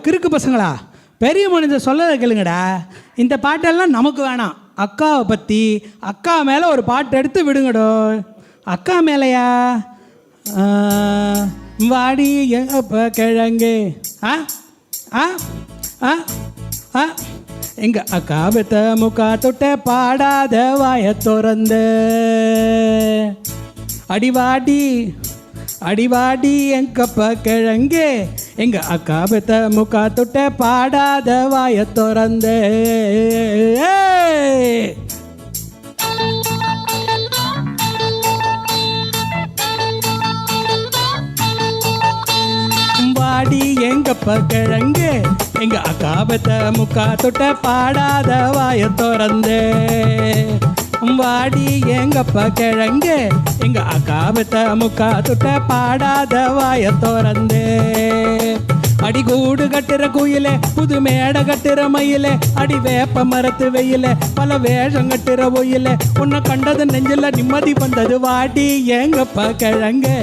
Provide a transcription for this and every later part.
கிறுக்கு பசங்களா, பெரிய மனிதர் சொல்லதை கேளுங்கடா. இந்த பாட்டெல்லாம் நமக்கு வேணாம். அக்காவை பற்றி, அக்கா மேலே ஒரு பாட்டு எடுத்து விடுங்கடோ. அக்கா மேலையா? வாடி எங்கப்ப கிழங்கு. ஆ ஆ ஆ ஆ எங்க அக்கா பெத்த முக்கா தொட்ட பாடாத வாய திறந்து அடிவாடி அடிவாடி எங்கப்ப கிழங்கு. எங்க அக்கா பெத்த முக்கா தொட்ட பாடாத வாய திறந்து. வாடி எங்கப்ப கிழங்கு. எங்க அக்கா பெத்த முக்கா தொட்ட பாடாத வாய திறந்து. வாடி எங்கப்ப கிழங்கு. எங்க அக்கா பெத்த முக்கா தொட்ட பாடாத வாய திறந்து. அடிகூடு கட்டுற குயில, புது மேடை கட்டுற மயில, அடி வேப்ப மரத்து வெயில, பல வேஷம் கட்டுற ஒயில, உன்னை கண்டது நெஞ்சில நிம்மதி வந்தது. வாடி எங்கப்ப கிழங்கு.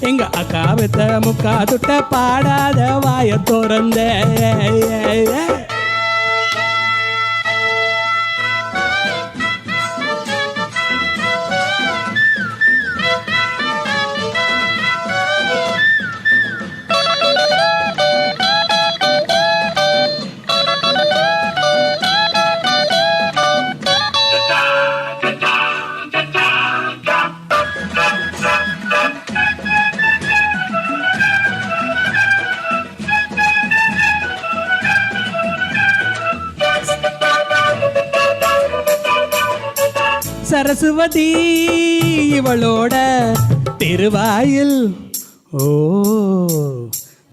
எங்க அக்கா பெத்த முக்கா தொட்ட பாடாத வாய திறந்த. சரஸ்வதி இவளோட திருவாயில், ஓ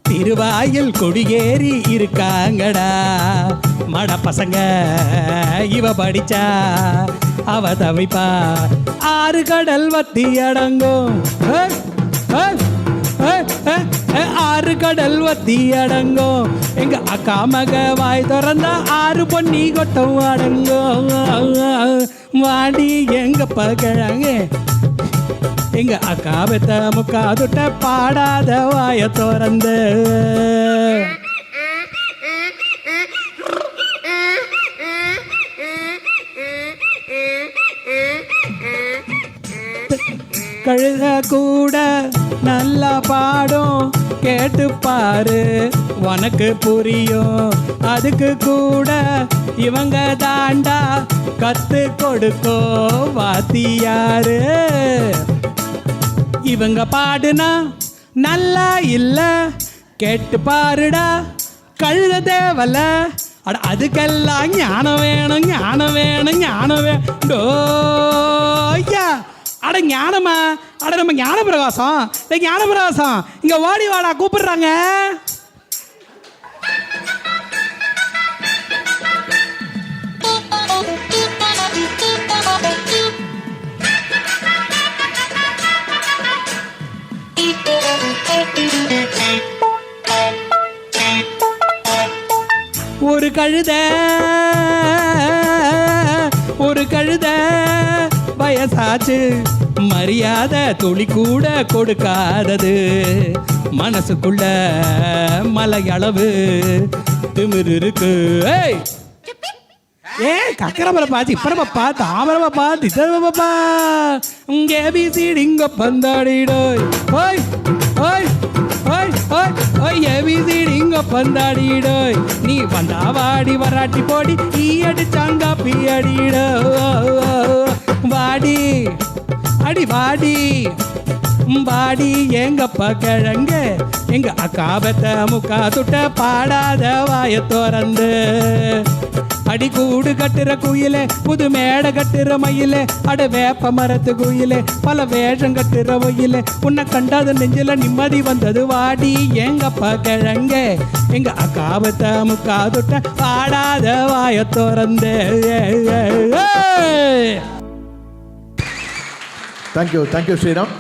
திருவாயில் கொடியேறி இருக்காங்கடா மட பசங்க. இவ படிச்சா அவ தவிப்பா, ஆறு கடல் வத்தி அடங்கும். ஆறு கடல் வத்தி அடங்கும். எங்க அக்கா மக வாய் திறந்தா ஆறு பொன்னி கொட்டம் அடங்கும். வாடி எங்கப்ப கிழங்கு. எங்க அக்கா பெத்த முக்கா தொட்ட பாடாத வாய திறந்து. கழுத கூட நல்லா பாடும், கேட்டு பாரு உனக்கு புரியும். அதுக்கு கூட இவங்க தாண்டா கத்து கொடுக்கோ வாத்தியாரு. இவங்க பாடுனா நல்லா இல்ல, கேட்டு பாருடா கழுத தேவல. அட அதுக்கெல்லாம் ஞானம் வேணும், ஞானம் வேணும், ஞானம் வேண்டோய்யா. அட ஞானமா? அட நம்ம ஞான பிரகாசம், ஞான பிரகாசம் இங்க ஓடி வாடா கூப்பிடுறாங்க. ஒரு கழுத ஒரு கழுத வயசாச்சு, மரியாதை துளி கூட கொடுக்காதது. மனசுக்குள்ள மலையளவு திமிரு இருக்கு. கக்கரப்பா இப்பரப்பா தாமரப்பா திசரப்பா ஏபிசிடிங்க பந்தாடிடோய். ஓய் ஓய் ஓய் ஓய் ஓய் ஏபிசிடிங்க பந்தாடிடோய். நீ வந்தா வாடி வராட்டி போடி ஈ அடிச்சாங்க பியடிடோ. வாடி அடி வாடி வாடி எங்கப்ப கிழங்கு. எங்க அக்கா பெத்த முக்கா தொட்ட பாடாத வாய திறந்து. அடிக்கூடு கட்டுற குயில, புது மேடை கட்டுற மயில, அட வேப்ப மரத்து குயில, பல வேஷம் கட்டுற ஒயில, உன்னை கண்டாத நெஞ்சில நிம்மதி வந்தது. வாடி எங்கப்ப கிழங்கு. எங்க அக்கா பெத்த முக்கா தொட்ட பாடாத வாய திறந்து. தேங்க்யூ ஸ்ரீராம்.